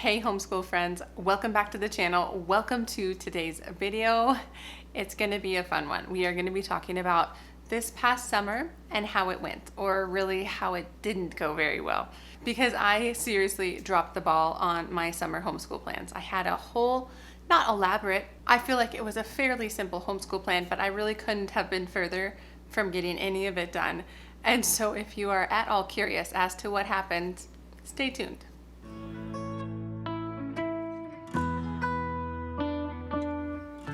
Hey homeschool friends, welcome back to the channel. Welcome to today's video. It's going to be a fun one. We are going to be talking about this past summer and how it went, or really how it didn't go very well, because I seriously dropped the ball on my summer homeschool plans. I had a whole, not elaborate, I feel like it was a fairly simple homeschool plan, but I really couldn't have been further from getting any of it done. And so if you are at all curious as to what happened, stay tuned.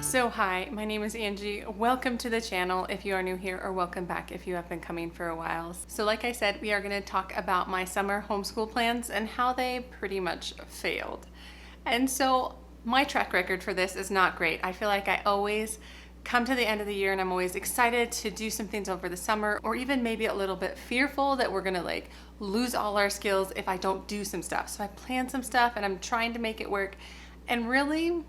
So hi, my name is Angie. Welcome to the channel if you are new here, or welcome back if you have been coming for a while. So like I said, we are going to talk about my summer homeschool plans and how they pretty much failed. And so my track record for this is not great. I feel like I always come to the end of the year and I'm always excited to do some things over the summer, or even maybe a little bit fearful that we're gonna lose all our skills if I don't do some stuff. So I plan some stuff and I'm trying to make it work, and really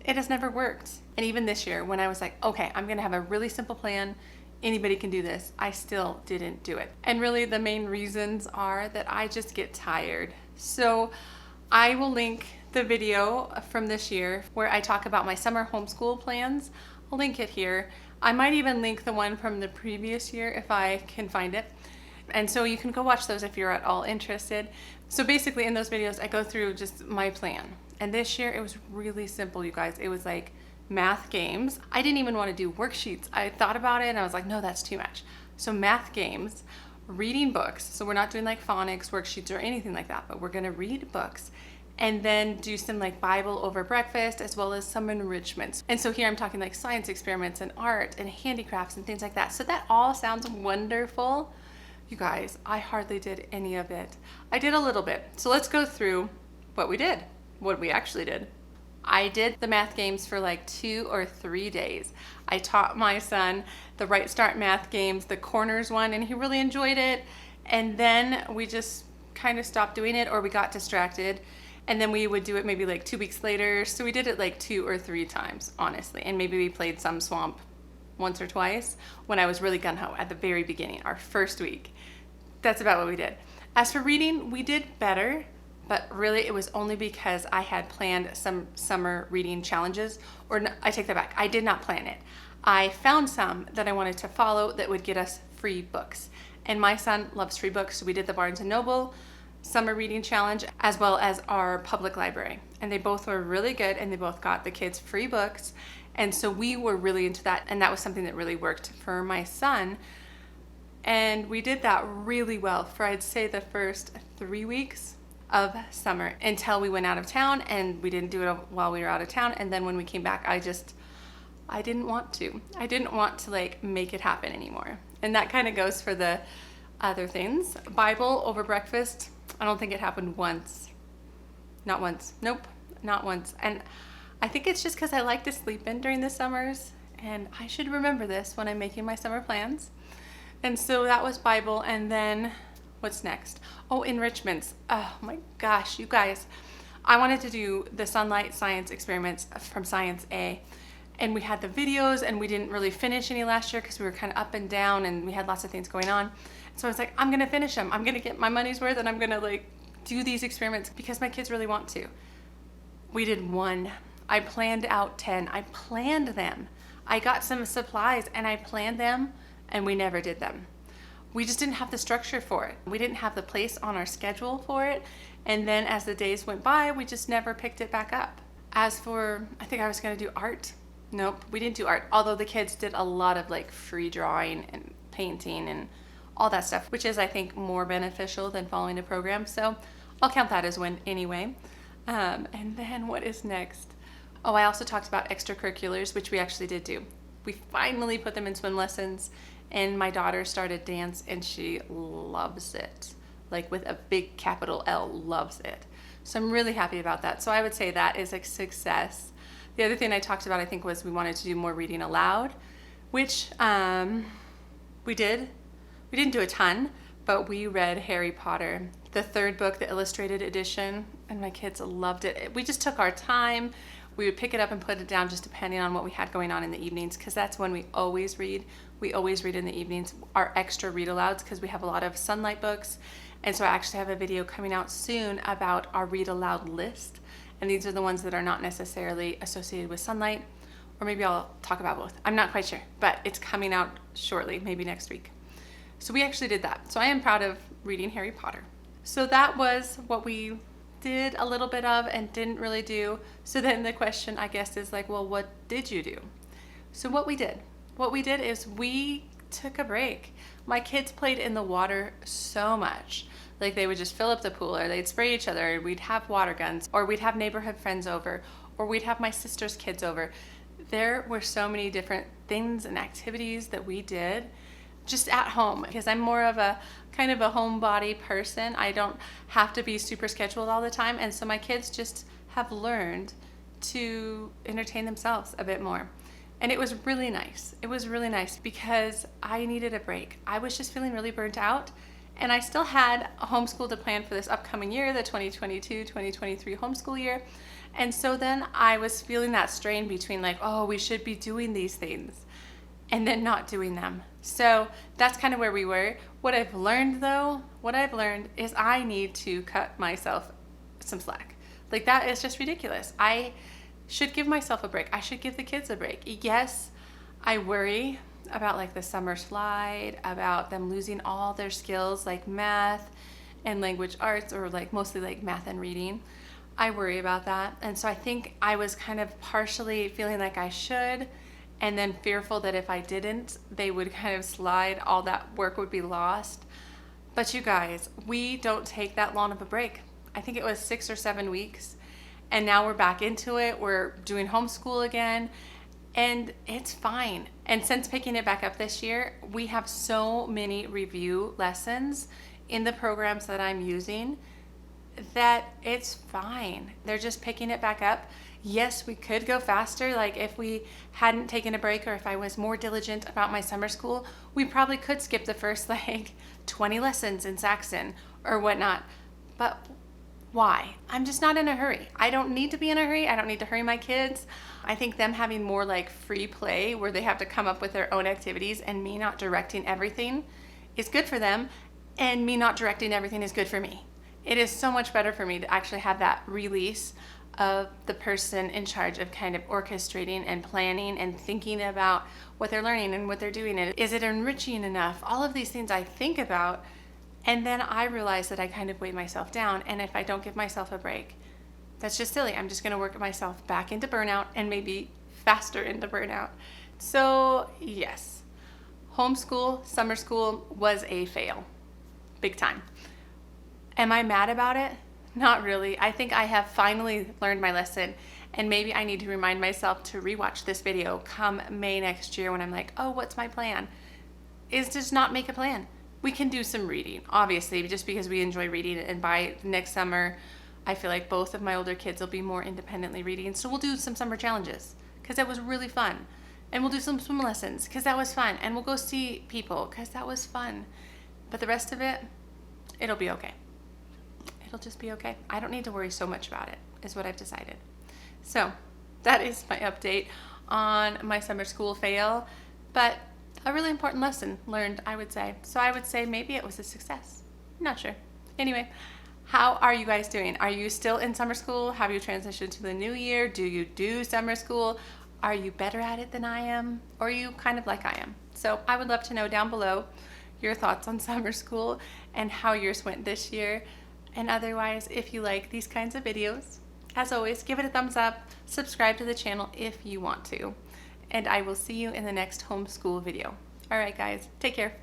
it has never worked. And even this year when I was like, okay, I'm gonna have a really simple plan, anybody can do this, I still didn't do it. And really the main reasons are that I just get tired. So I will link the video from this year where I talk about my summer homeschool plans. I'll link it here. I might even link the one from the previous year if I can find it. And so you can go watch those if you're at all interested. So basically in those videos, I go through just my plan. And this year it was really simple, you guys. It was like math games. I didn't even want to do worksheets. I thought about it and I was like, no, that's too much. So math games, reading books. So we're not doing like phonics worksheets or anything like that, but we're gonna read books and then do some like Bible over breakfast, as well as some enrichments. And so here I'm talking like science experiments and art and handicrafts and things like that. So that all sounds wonderful. You guys, I hardly did any of it. I did a little bit. So let's go through what we did, what we actually did. I did the math games for like 2 or 3 days. I taught my son the Right Start math games, the corners one, and he really enjoyed it. And then we just kind of stopped doing it, or we got distracted. And then we would do it maybe like 2 weeks later. So we did it like 2 or 3 times, honestly. And maybe we played some Swamp once or twice when I was really gung-ho at the very beginning, our first week. That's about what we did. As for reading, we did better, but really it was only because I had planned some summer reading challenges, or no, I take that back. I did not plan it. I found some that I wanted to follow that would get us free books. And my son loves free books, so we did the Barnes & Noble summer reading challenge, as well as our public library. And they both were really good, and they both got the kids free books. And so we were really into that, and that was something that really worked for my son. And we did that really well for, I'd say, the first 3 weeks of summer, until we went out of town, and we didn't do it while we were out of town. And then when we came back, I didn't want to. I didn't want to like make it happen anymore. And that kind of goes for the other things. Bible over breakfast, I don't think it happened once. Not once. Nope, not once. And I think it's just because I like to sleep in during the summers, and I should remember this when I'm making my summer plans. And so that was Bible. And then what's next? Oh, enrichments. Oh my gosh, you guys. I wanted to do the sunlight science experiments from Science A. And we had the videos, and we didn't really finish any last year because we were kind of up and down and we had lots of things going on. So I was like, I'm gonna finish them. I'm gonna get my money's worth, and I'm gonna like do these experiments because my kids really want to. We did 1. I planned out 10. I planned them. I got some supplies and I planned them, and we never did them. We just didn't have the structure for it. We didn't have the place on our schedule for it. And then as the days went by, we just never picked it back up. As for, I think I was gonna do art. Nope, we didn't do art. Although the kids did a lot of like free drawing and painting and all that stuff, which is, I think, more beneficial than following a program. So I'll count that as win anyway. And then what is next? Oh, I also talked about extracurriculars, which we actually did do. We finally put them in swim lessons, and my daughter started dance, and she loves it. Like with a big capital L, loves it. So I'm really happy about that. So I would say that is a success. The other thing I talked about, I think, was we wanted to do more reading aloud, which we did. We didn't do a ton, but we read Harry Potter, the 3rd book, the illustrated edition, and my kids loved it. We just took our time. We would pick it up and put it down just depending on what we had going on in the evenings, because that's when we always read. We always read in the evenings, our extra read alouds, because we have a lot of sunlight books And so I actually have a video coming out soon about our read aloud list. And these are the ones that are not necessarily associated with sunlight, or maybe I'll talk about both. I'm not quite sure, but it's coming out shortly, maybe next week. So we actually did that. So I am proud of reading Harry Potter. So that was what we did a little bit of and didn't really do. So then the question, I guess, is like, well, what did you do? So what we did is we took a break. My kids played in the water so much. Like they would just fill up the pool, or they'd spray each other, we'd have water guns, or we'd have neighborhood friends over, or we'd have my sister's kids over. There were so many different things and activities that we did just at home, because I'm more of a kind of a homebody person. I don't have to be super scheduled all the time, and so my kids just have learned to entertain themselves a bit more. And it was really nice. It was really nice because I needed a break. I was just feeling really burnt out, and I still had a homeschool to plan for this upcoming year, the 2022-2023 homeschool year. And so then I was feeling that strain between like, oh, we should be doing these things, and then not doing them. So that's kind of where we were. What I've learned is I need to cut myself some slack. Like that is just ridiculous. I should give myself a break. I should give the kids a break. Yes, I worry about like the summer slide, about them losing all their skills like math and language arts, or like mostly like math and reading. I worry about that. And so I think I was kind of partially feeling like I should, and then fearful that if I didn't, they would kind of slide, all that work would be lost. But you guys, we don't take that long of a break. I think it was 6 or 7 weeks. And now we're back into it. We're doing homeschool again, and it's fine. And since picking it back up this year, we have so many review lessons in the programs that I'm using that it's fine. They're just picking it back up. Yes, we could go faster. Like if we hadn't taken a break, or if I was more diligent about my summer school, we probably could skip the first like 20 lessons in Saxon or whatnot. But why? I'm just not in a hurry. I don't need to be in a hurry. I don't need to hurry my kids. I think them having more like free play where they have to come up with their own activities and me not directing everything is good for them, and me not directing everything is good for me. It is so much better for me to actually have that release of the person in charge of kind of orchestrating and planning and thinking about what they're learning and what they're doing. And is it enriching enough? All of these things I think about. And then I realize that I kind of weigh myself down. And if I don't give myself a break, that's just silly. I'm just going to work myself back into burnout, and maybe faster into burnout. So yes, homeschool, summer school was a fail. Big time. Am I mad about it? Not really. I think I have finally learned my lesson, and maybe I need to remind myself to rewatch this video come May next year when I'm like, oh, what's my plan? Is just not make a plan. We can do some reading, obviously, just because we enjoy reading, and by next summer, I feel like both of my older kids will be more independently reading. So we'll do some summer challenges because that was really fun. And we'll do some swim lessons because that was fun. And we'll go see people because that was fun. But the rest of it, it'll be okay. It'll just be okay. I don't need to worry so much about it, is what I've decided. So that is my update on my summer school fail. But a really important lesson learned, I would say. So I would say maybe it was a success. I'm not sure. Anyway, how are you guys doing? Are you still in summer school? Have you transitioned to the new year? Do you do summer school? Are you better at it than I am? Or are you kind of like I am? So I would love to know down below your thoughts on summer school and how yours went this year. And otherwise, if you like these kinds of videos, as always, give it a thumbs up, subscribe to the channel if you want to. And I will see you in the next homeschool video. All right, guys, take care.